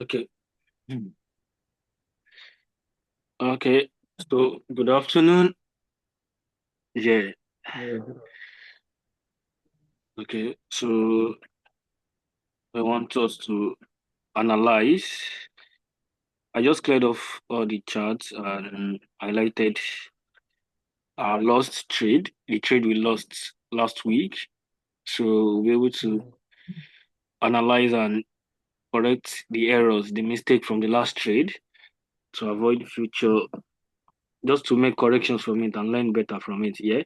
Okay. Okay. So good afternoon. Yeah. Yeah, Okay. So I want us to analyze. I just cleared off all the charts and highlighted our lost trade, the trade we lost last week. So we'll be able to yeah, analyze and correct the errors, the mistake from the last trade to avoid future, just to make corrections from it and learn better from it. Yeah.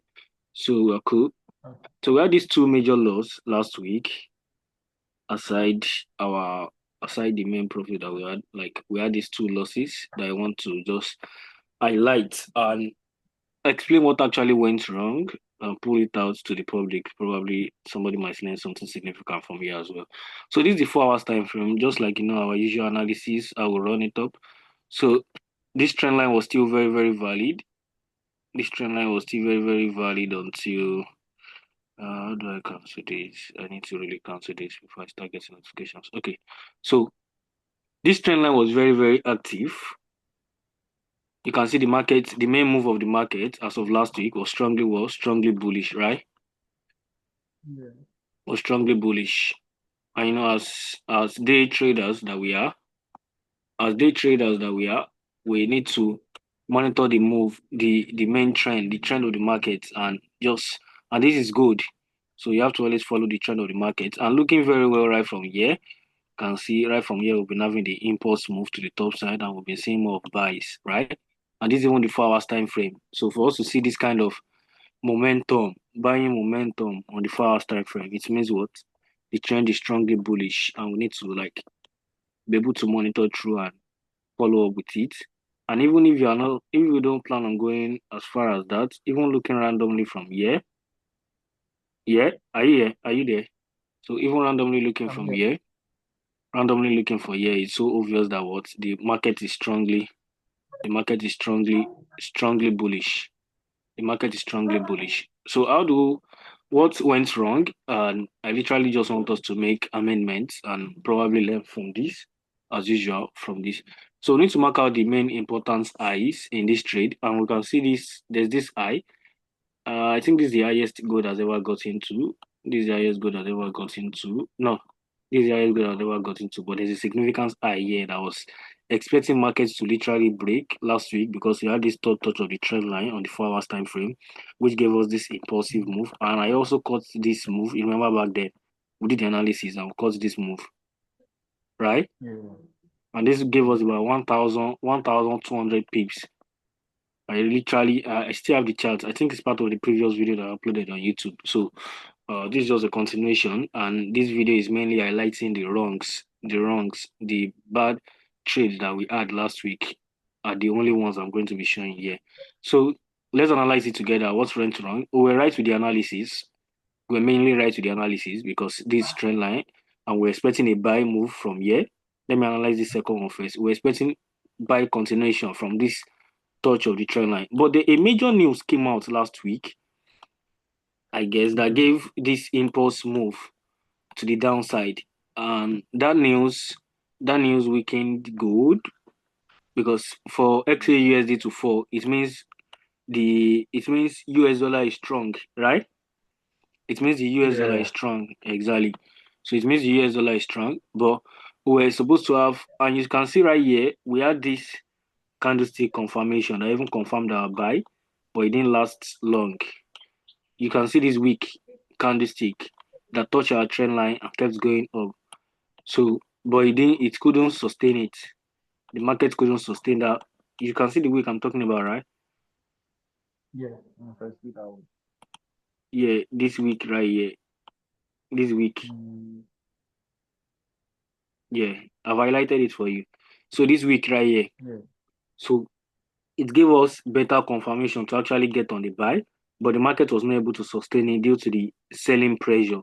So we're cool. okay, So we had these two major loss last week. aside our aside the main profit that we had, like we had these two losses that I want to just highlight and explain what actually went wrong and pull it out to the public. Probably somebody might learn something significant from here as well. So this is the 4 hours time frame, just like our usual analysis, I will run it up. So this trend line was still very, very valid. This trend line was still very, very valid until how do I cancel this? I need to really cancel this before I start getting notifications. Okay. So this trend line was very, very active. You can see the market, the main move of the market as of last week was strongly bullish, right? yeah, Was strongly bullish. And as day traders that we are, we need to monitor the move, the main trend, the trend of the market, and this is good. So you have to always follow the trend of the market and looking very well right from here. Can see right from here we've been having the impulse move to the top side and we've been seeing more of buys, right? And this is even the 4 hours time frame. So for us to see this kind of momentum, buying momentum on the 4 hours time frame, it means what? The trend is strongly bullish and we need to like be able to monitor through and follow up with it. And even if you are not if you don't plan on going as far as that, even looking randomly from here, yeah, are you here? Are you there? So even randomly looking I'm from here. here, randomly looking for here, it's so obvious that what the market is strongly bullish. The market is strongly bullish. So what went wrong? And I literally just want us to make amendments and probably learn from this, as usual, from this. So we need to mark out the main important highs in this trade, and we can see this. There's this high. I think this is the highest gold has ever got into. This is the highest gold has ever got into. No, this is the highest gold has ever got into. But there's a significant high here that was expecting markets to literally break last week because we had this third touch of the trend line on the 4 hours time frame, which gave us this impulsive move. And I also caught this move. You remember back then, we did the analysis and we caught this move, right? Yeah, And this gave us yeah, about 1,200 pips. I still have the chart. I think it's part of the previous video that I uploaded on YouTube. So this is just a continuation, and this video is mainly highlighting the bad trades that we had last week are the only ones I'm going to be showing here. So let's analyze it together. What went wrong? We were right with the analysis. We're mainly right with the analysis because this trend line, and we're expecting a buy move from here. Let me analyze this second one first. We're expecting buy continuation from this touch of the trend line. But a major news came out last week, I guess, that yeah, gave this impulse move to the downside. And that news weakened gold because for XAUSD to fall, it means US dollar is strong, right? It means the US dollar is yeah. strong, exactly. So it means the US dollar is strong, but we're supposed to have, and you can see right here, we had this candlestick confirmation. I even confirmed our buy, but it didn't last long. You can see this weak candlestick that touched our trend line and kept going up. So, but it couldn't sustain it. The market couldn't sustain that. You can see the week I'm talking about, right? Yeah. If I see that one. Yeah, this week right here. This week. Mm, Yeah, I've highlighted it for you. So this week right here. yeah, So it gave us better confirmation to actually get on the buy, but the market was not able to sustain it due to the selling pressure,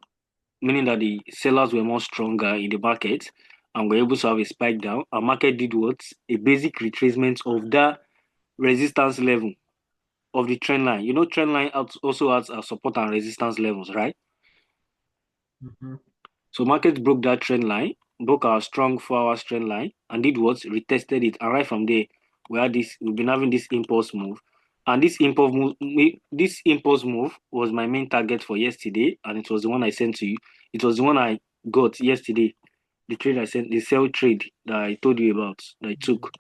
meaning that the sellers were more stronger in the market and were able to have a spike down. Our market did what? A basic retracement of that resistance level of the trend line. Trend line also has a support and resistance levels, right? mm-hmm. So market broke that trend line broke our strong 4 hours trend line and did what? Retested it. And right from there, we've been having this impulse move. And this impulse move was my main target for yesterday, and it was the one I sent to you. It was the one I got yesterday. The trade I sent, the sell trade that I told you about, that I took.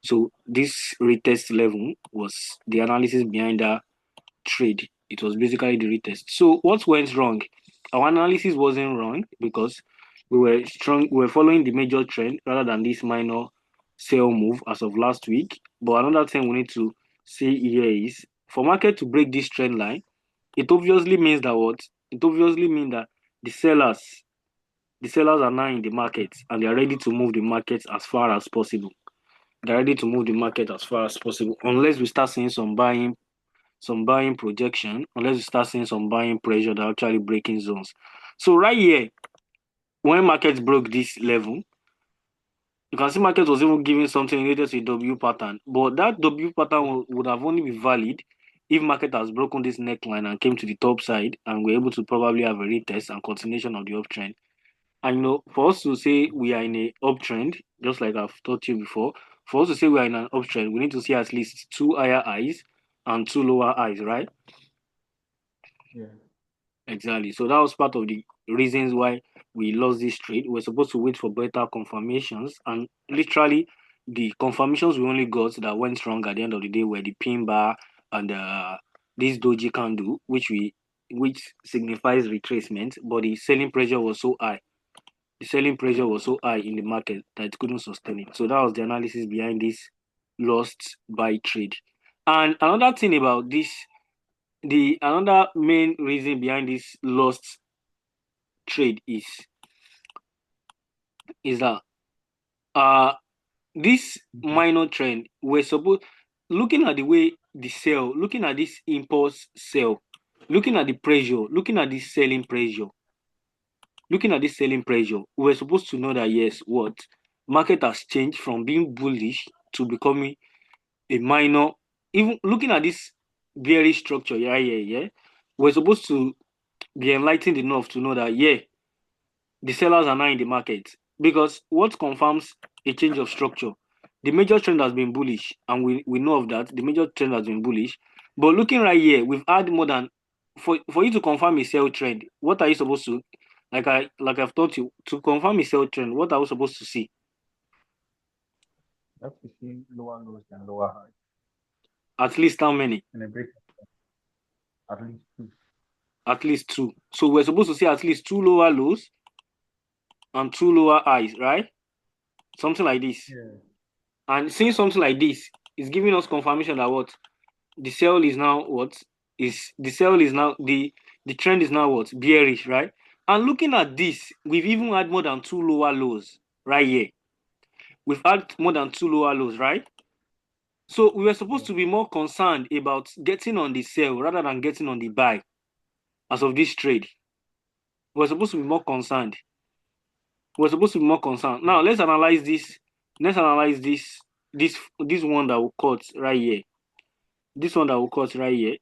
So this retest level was the analysis behind that trade. It was basically the retest. So what went wrong? Our analysis wasn't wrong because we were strong. We were following the major trend rather than this minor sell move as of last week. But another thing we need to see here is for market to break this trend line, it obviously means that what? It obviously means that the sellers, the sellers are now in the market and they are ready to move the market as far as possible. They're ready to move the market as far as possible, unless we start seeing some buying projection, unless we start seeing some buying pressure that are actually breaking zones. So right here, when markets broke this level, you can see market was even giving something related to a W pattern, but that W pattern would have only been valid if market has broken this neckline and came to the top side and we're able to probably have a retest and continuation of the uptrend. And for us to say we are in a uptrend, just like I've taught you before, for us to say we are in an uptrend, we need to see at least two higher highs and two lower highs, right? Yeah. Exactly. So that was part of the reasons why we lost this trade. We were supposed to wait for better confirmations, and literally, the confirmations we only got that went wrong at the end of the day were the pin bar and this doji candle, which signifies retracement. But the selling pressure was so high. The selling pressure was so high in the market that it couldn't sustain it. So that was the analysis behind this lost buy trade. And another thing about this, the another main reason behind this lost trade is that uh this Mm-hmm. minor trend we're supposed looking at the way the sell, looking at this impulse sell, looking at the pressure, looking at this selling pressure, we're supposed to know that yes, what market has changed from being bullish to becoming a minor. Even looking at this very structure, yeah, we're supposed to be enlightened enough to know that yeah, the sellers are now in the market because what confirms a change of structure? The major trend has been bullish, and we know of that. The major trend has been bullish. But looking right here, we've had more than for you to confirm a sell trend, what are you supposed to I've taught you to confirm a sell trend, what are we supposed to see? You have to see lower lows and lower highs At least how many? in a break, at least two. At least two. So we're supposed to see at least two lower lows and two lower highs, right? Something like this. Yeah. And seeing something like this is giving us confirmation that what the sell is now what is the sell is now the trend is now what bearish, right? And looking at this, we've even had more than two lower lows right here. We've had more than two lower lows, right? So we were supposed Yeah. to be more concerned about getting on the sell rather than getting on the buy as of this trade. We're supposed to be more concerned. We're supposed to be more concerned. Now Yeah. let's analyze this. Let's analyze this one that we cut right here. This one that we cut right here.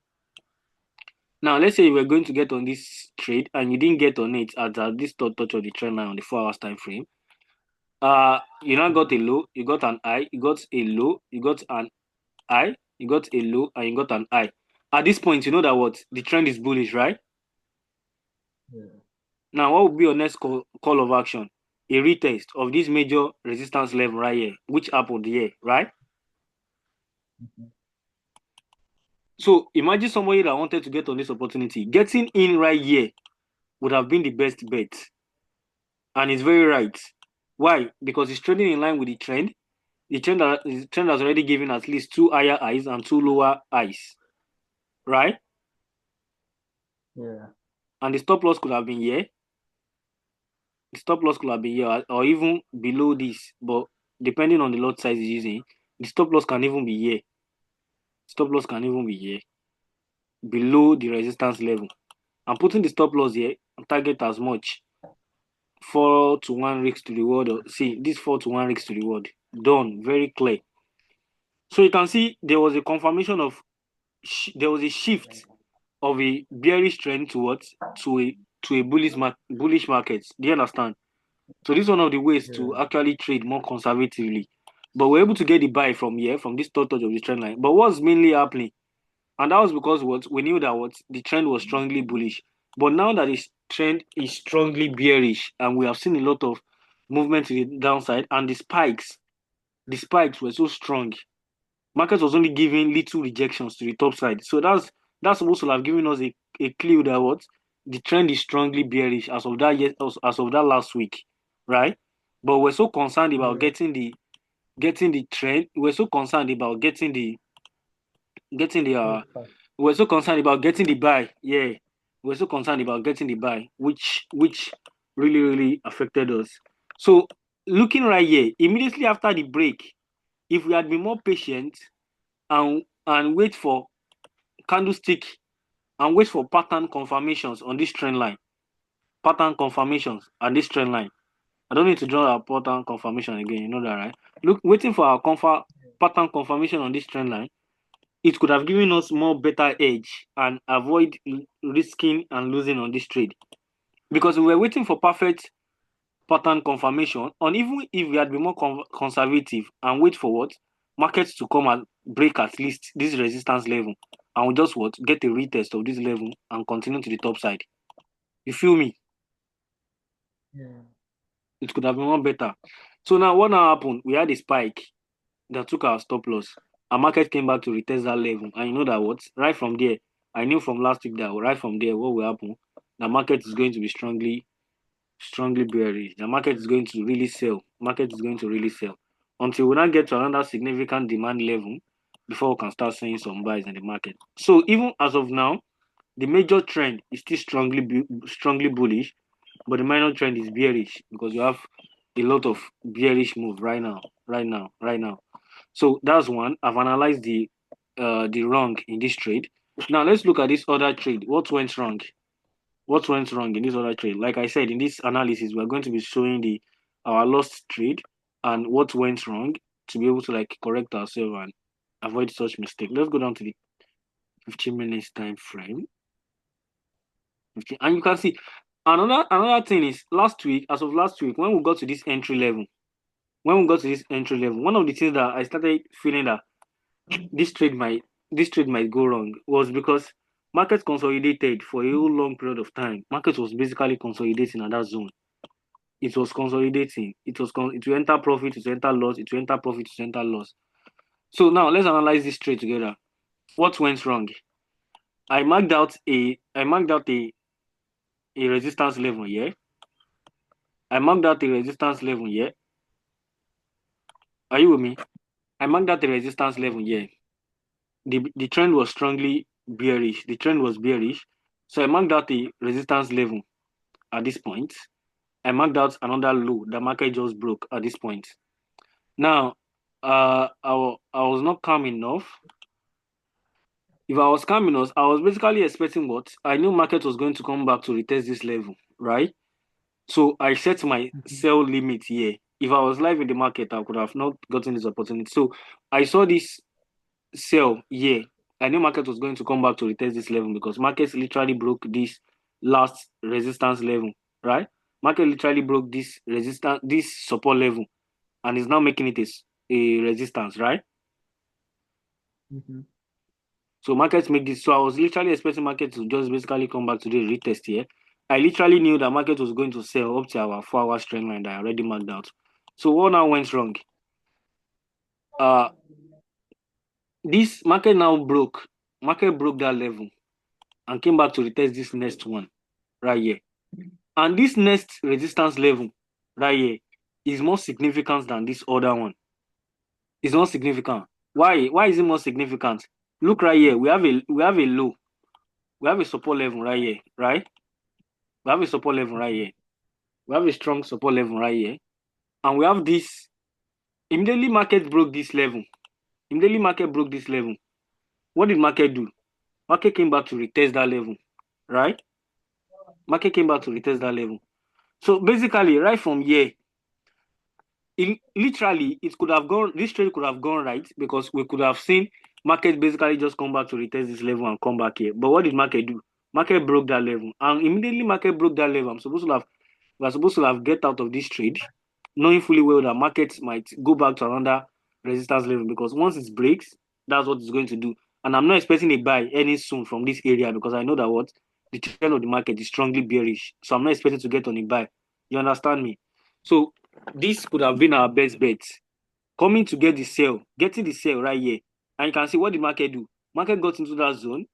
Now, let's say you were going to get on this trade and you didn't get on it at this third touch of the trend line on the 4 hours time frame. You now got a Mm-hmm. low, you got an high, you got a low, you got an high, you got a low, and you got an high. At this point, you know that what the trend is bullish, right? Yeah. Now, what would be your next call of action? A retest of this major resistance level right here, which happened here, right? Mm-hmm. So imagine somebody that wanted to get on this opportunity, getting in right here would have been the best bet. And it's very right. Why? Because it's trading in line with the trend. The trend has already given at least two higher highs and two lower highs, right? Yeah. And the stop loss could have been here. The stop loss could have been here or even below this. But depending on the lot size you're using, the stop loss can even be here. Stop loss can even be here, below the resistance level. I'm putting the stop loss here and target as much 4-1 risk to reward. See, this 4-1 risk to reward. Done. Very clear. So you can see there was a confirmation of there was a shift of a bearish trend towards to a bullish market. Do you understand? So this is one of the ways Yeah. to actually trade more conservatively. But we're able to get the buy from here, from this third touch of the trend line. But what's mainly happening? And that was because what we knew that what the trend was strongly bullish. But now that this trend is strongly bearish, and we have seen a lot of movement to the downside, and the spikes were so strong. Market was only giving little rejections to the top side. So that's supposed to have given us a clue that what the trend is strongly bearish as of that as of that last week, right? But we're so concerned about Yeah. getting the trend. We're so concerned about getting the Yes, sir. we're so concerned about getting the buy. Yeah. We're so concerned about getting the buy, which really, really affected us. So looking right here, immediately after the break, if we had been more patient and wait for candlestick and wait for pattern confirmations on this trend line, pattern confirmations on this trend line. I don't need to draw a pattern confirmation again, you know that, right? Look, waiting for our pattern confirmation on this trend line, it could have given us more better edge and avoid risking and losing on this trade. Because we were waiting for perfect pattern confirmation, and even if we had been more conservative and wait for what markets to come and break at least this resistance level, and we just what get a retest of this level and continue to the top side. You feel me? Yeah. It could have been more better. So now what now happened? We had a spike that took our stop loss. Our market came back to retest that level. And you know that what? Right from there, I knew from last week that right from there, what will happen? The market is going to be strongly bearish. The market is going to really sell. Market is going to really sell. Until we now get to another significant demand level before we can start seeing some buys in the market. So even as of now, the major trend is still strongly bullish, but the minor trend is bearish because you have a lot of bearish move right now. So that's one. I've analyzed the wrong in this trade. Now let's look at this other trade. What went wrong? What went wrong in this other trade? Like I said, in this analysis, we're going to be showing the our lost trade and what went wrong to be able to like correct ourselves and avoid such mistake. Let's go down to the 15 minutes time frame. 15, and you can see another thing is as of last week, when we got to this entry level, one of the things that I started feeling that this trade might this trade might go wrong was because market consolidated for a whole long period of time. Market was basically consolidating at that zone. It was consolidating. It will enter profit, it will enter loss, it will enter profit, it will enter loss. So now let's analyze this trade together. What went wrong? I marked out a resistance level here. I marked out a resistance level here. Are you with me? I marked out a resistance level here. The trend was strongly bearish. The trend was bearish. So I marked out a resistance level at this point. I marked out another low. The market just broke at this point. Now, I was not calm enough. If I was calm enough, I was basically expecting what I knew market was going to come back to retest this level, right? So I set my Mhm. sell limit here. If I was live in the market, I could have not gotten this opportunity. So I saw this sell here. I knew market was going to come back to retest this level because markets literally broke this last resistance level, right? Market literally broke this support level, and is now making it a resistance, right? Mhm. So markets make this. So I was literally expecting market to just basically come back to the retest here. I literally knew that market was going to sell up to our 4 hour trend line that I already marked out. So what now went wrong? Uh this market now broke. Market broke that level and came back to retest this next one right here. And this next resistance level right here is more significant than this other one. It's not significant. Why? Why is it more significant? Look right here. We have a low. We have a support level right here, right? We have a support level right here. We have a strong support level right here. And we have this immediately market broke this level. Immediately market broke this level. What did market do? Market came back to retest that level, right? Market came back to retest that level. So basically, right from here, literally it could have gone this trade could have gone right because we could have seen market basically just come back to retest this level and come back here. But what did market do? Market broke that level, and immediately market broke that level. I'm supposed to have We are supposed to have get out of this trade, knowing fully well that markets might go back to another resistance level because once it breaks, that's what it's going to do. And I'm not expecting a buy any soon from this area because I know that what the trend of the market is strongly bearish. So I'm not expecting to get on a buy. You understand me? So this could have been our best bet. Coming to get the sell, getting the sell right here. And you can see what the market do. Market got into that zone,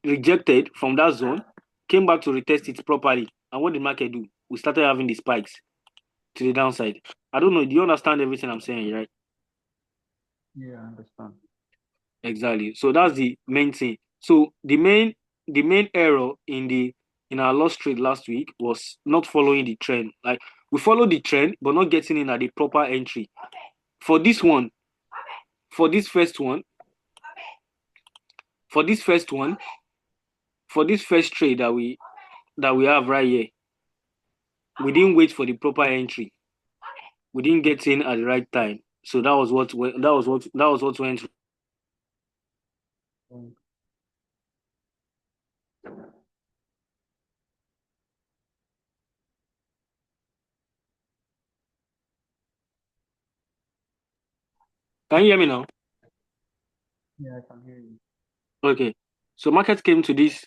rejected from that zone, came back to retest it properly. And what did market do? We started having the spikes to the downside. I don't know. Do you understand everything I'm saying, right? Yeah, I understand. Exactly. So that's the main thing. So the main error in our loss trade last week was not following the trend. Like we followed the trend, but not getting in at the proper entry. For this one, for this first one, for this first one, for this first trade that we have right here, we didn't wait for the proper entry. We didn't get in at the right time. So that was what went. Um, Can you hear me now? yeah, I can hear you. Okay. So market came to this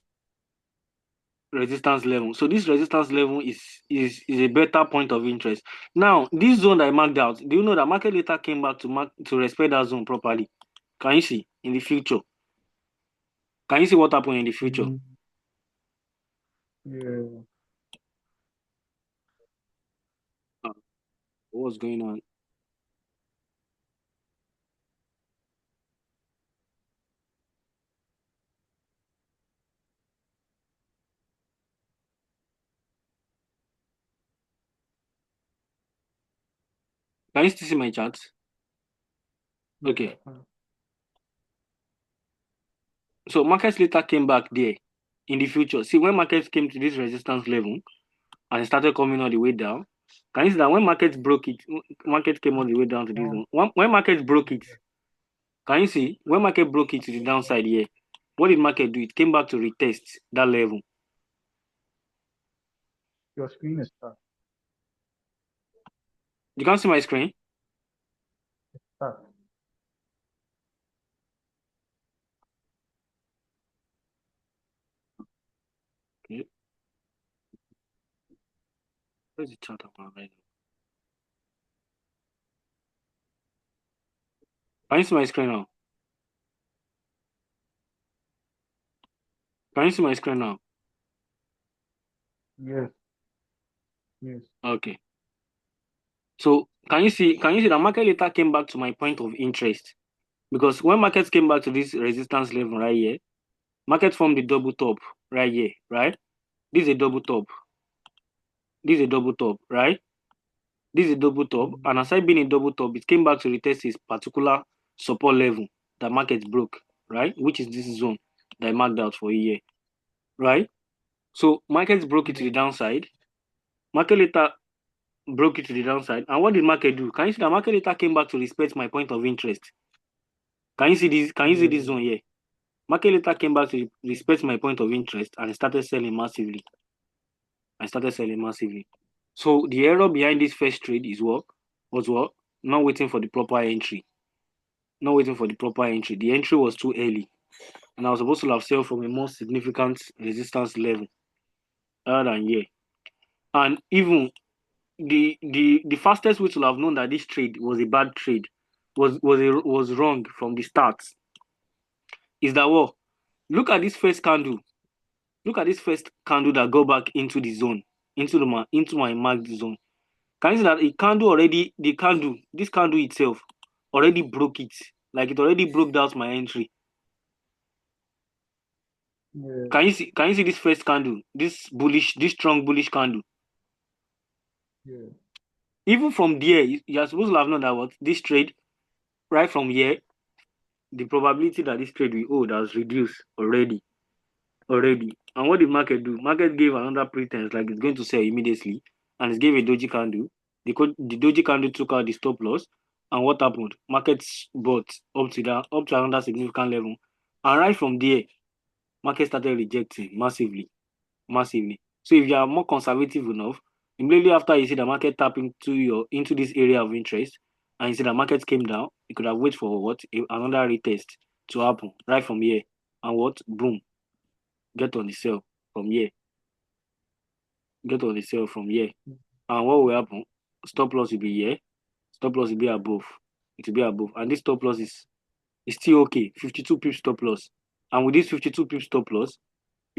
resistance level. So this resistance level is a better point of interest. Now, this zone that I marked out, do you know that market later came back to respect that zone properly? Can you see in the future? Can you see what happened in the future? Mm, yeah, Uh, what's going on? Can you still see my chart? yes, I Okay. can. So markets later came back there in the future. See, when markets came to this resistance level and it started coming all the way down, can you see that when markets broke it, market came all the way down to this Now, zone. When markets broke it, can you see when market broke it to the downside here? What did market do? It came back to retest that level. your screen is stuck. You can't see my screen. Stuck. Okay. Where's the chart about right now? Can you see my screen now? Can you see my screen now? Yes, yes. Okay. So can you see that market later came back to my point of interest? Because when markets came back to this resistance level right here, market formed the double top right here, right? This is a double top. This is a double top, right? This is a double top. Mm, And aside being a double top, it came back to retest its particular support level that market broke, right? Which is this zone that I marked out for a year, right? So markets broke it to yeah, the downside. Market later broke it to the downside. And what did market do? Can you see that market later came back to respect my point of interest? Can you see this? Can you see this yeah, zone here? Market later came back to respect my point of interest and started selling massively. I started selling massively. So the error behind this first trade is what? Was what? Not waiting for the proper entry. Not waiting for the proper entry. The entry was too early. And I was supposed to have sold from a more significant resistance level other than here. And even the fastest way to have known that this trade was a bad trade was wrong from the start is that what? Look at this first candle. Look at this first candle that go back into the zone, into my marked zone. Can you see that this candle itself already broke it? Like it already broke out my entry. yeah, Can you see this first candle? This strong bullish candle. yeah, Even from there, you're supposed to have known that what this trade, right from here, the probability that this trade will hold has reduced already. And what did market do? Market gave another pretense like it's going to sell immediately, and it gave a doji candle. The doji candle took out the stop loss, and what happened? Markets bought up to another significant level, and right from there, market started rejecting massively. So if you are more conservative enough, immediately after you see the market tap into this area of interest, and you see the market came down, you could have waited for what another retest to happen right from here, and what boom, get on the sell from here, get on the sell from here, and what will happen? Stop loss will be here, stop loss will be above, it will be above, and this stop loss is still okay, 52 pips stop loss, and with this 52 pips stop loss,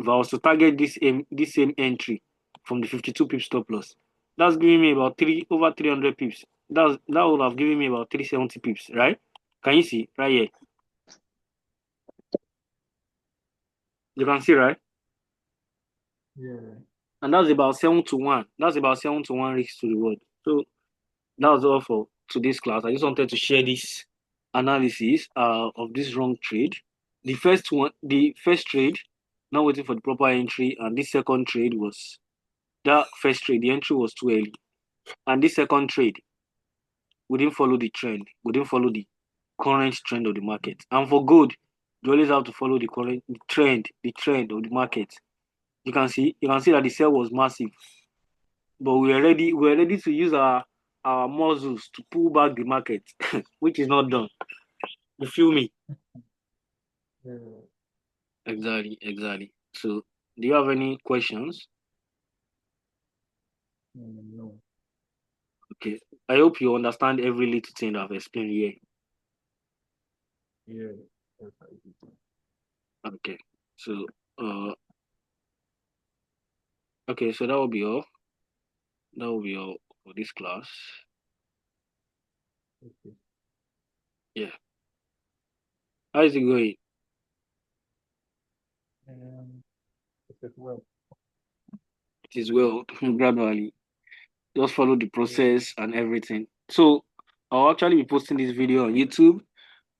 if I was to target this same entry from the 52 pip stop loss, that's giving me about over 300 pips. That would have given me about 370 pips, right? Can you see right here? You can see, right? Yeah. And that's about 7 to 1. That's about 7 to 1 risk to reward. So that was all for today's class. I just wanted to share this analysis of this wrong trade. The first trade, not waiting for the proper entry, and this second trade was that first trade, the entry was too early. And this second trade, we didn't follow the trend. We didn't follow the current trend of the market. And for gold, you always have to follow the trend of the market. You can see that the sell was massive, but we were ready to use our muscles to pull back the market, which is not done. You feel me? Yeah. Exactly, exactly. So, do you have any questions? No. Okay. I hope you understand every little thing that I've explained here. Yeah. Yes, I do. Okay. So, uh, okay. So that will be all. That will be all for this class. Okay. Yeah. How is it going? Um, it is well. It is well, gradually. Just follow the Yeah. process and everything. So I'll actually be posting this video on YouTube.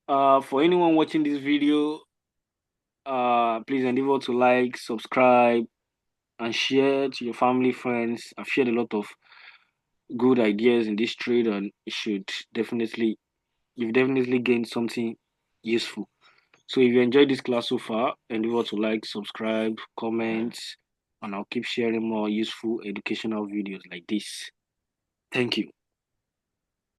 For anyone watching this video, please endeavor to like, subscribe, and share to your family, friends. I've shared a lot of good ideas in this trade, and you've definitely gained something useful. So if you enjoyed this class so far, endeavor to like, subscribe, comment, and I'll keep sharing more useful educational videos like this. Thank you.